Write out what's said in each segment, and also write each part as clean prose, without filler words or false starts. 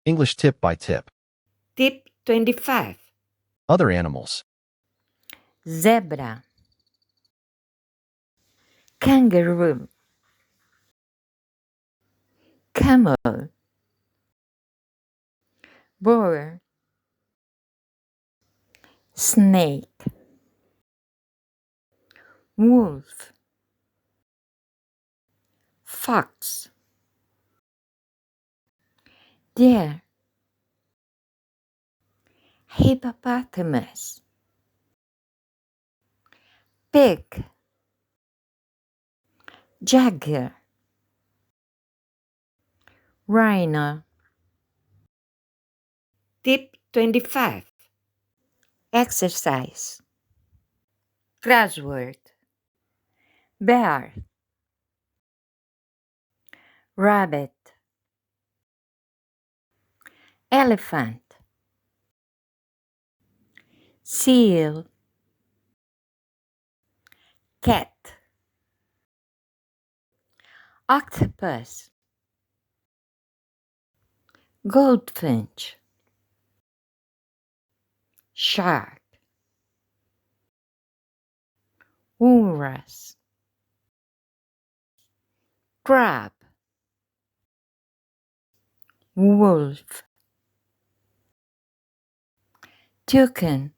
English tip by tip. Tip 25. Other animals. Zebra, kangaroo, camel, boar, snake, wolf, fox, deer, hippopotamus, pig, jaguar, rhino. Tip 25. Exercise. Crossword. Bear, rabbit, elephant, seal, cat, octopus, goldfinch, shark, walrus, crab, wolf, toucan,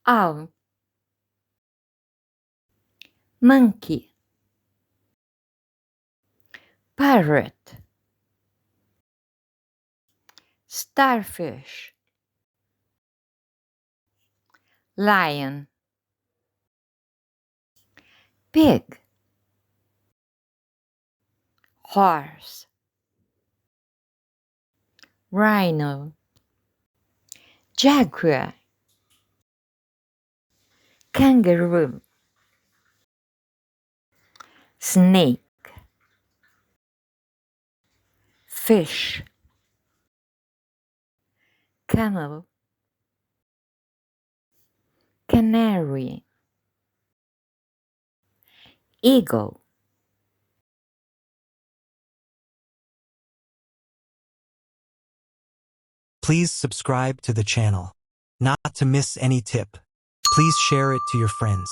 owl, monkey, parrot, starfish, lion, pig, horse, rhino, jaguar, kangaroo, snake, fish, camel, canary, eagle. Please subscribe to the channel. Not to miss any tip. Please share it to your friends.